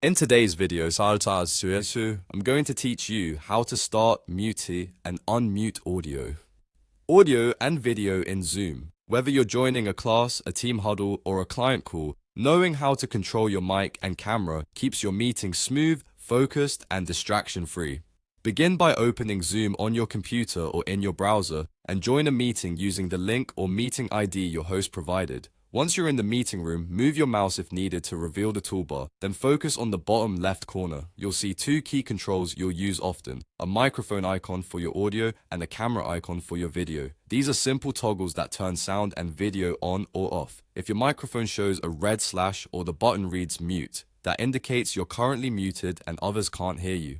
In today's video, I'm going to teach you how to start, mute, and unmute audio and video in Zoom. Whether you're joining a class, a team huddle, or a client call, knowing how to control your mic and camera keeps your meeting smooth, focused, and distraction-free. Begin by opening Zoom on your computer or in your browser and join a meeting using the link or meeting ID your host provided. Once you're in the meeting room, move your mouse if needed to reveal the toolbar, then focus on the bottom left corner. You'll see two key controls you'll use often, a microphone icon for your audio and a camera icon for your video. These are simple toggles that turn sound and video on or off. If your microphone shows a red slash or the button reads mute, that indicates you're currently muted and others can't hear you.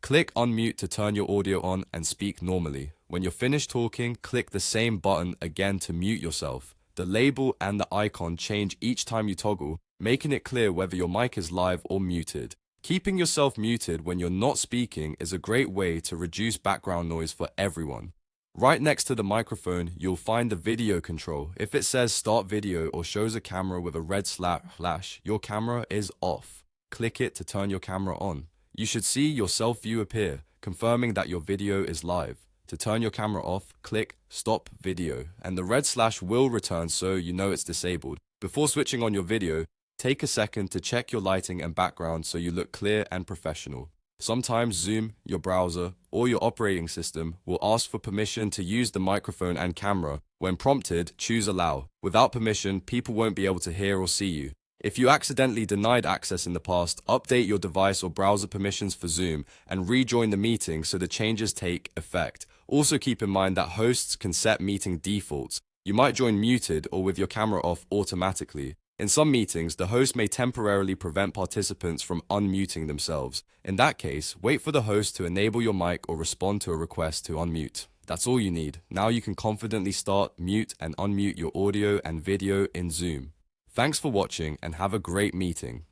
Click unmute to turn your audio on and speak normally. When you're finished talking, click the same button again to mute yourself. The label and the icon change each time you toggle, making it clear whether your mic is live or muted. Keeping yourself muted when you're not speaking is a great way to reduce background noise for everyone. Right next to the microphone, you'll find the video control. If it says start video or shows a camera with a red flash, your camera is off. Click it to turn your camera on. You should see your self-view appear, confirming that your video is live. To turn your camera off, click Stop Video, and the red slash will return so you know it's disabled. Before switching on your video, take a second to check your lighting and background so you look clear and professional. Sometimes Zoom, your browser, or your operating system will ask for permission to use the microphone and camera. When prompted, choose Allow. Without permission, people won't be able to hear or see you. If you accidentally denied access in the past, update your device or browser permissions for Zoom and rejoin the meeting so the changes take effect. Also keep in mind that hosts can set meeting defaults. You might join muted or with your camera off automatically. In some meetings, the host may temporarily prevent participants from unmuting themselves. In that case, wait for the host to enable your mic or respond to a request to unmute. That's all you need. Now you can confidently start, mute, and unmute your audio and video in Zoom. Thanks for watching and have a great meeting.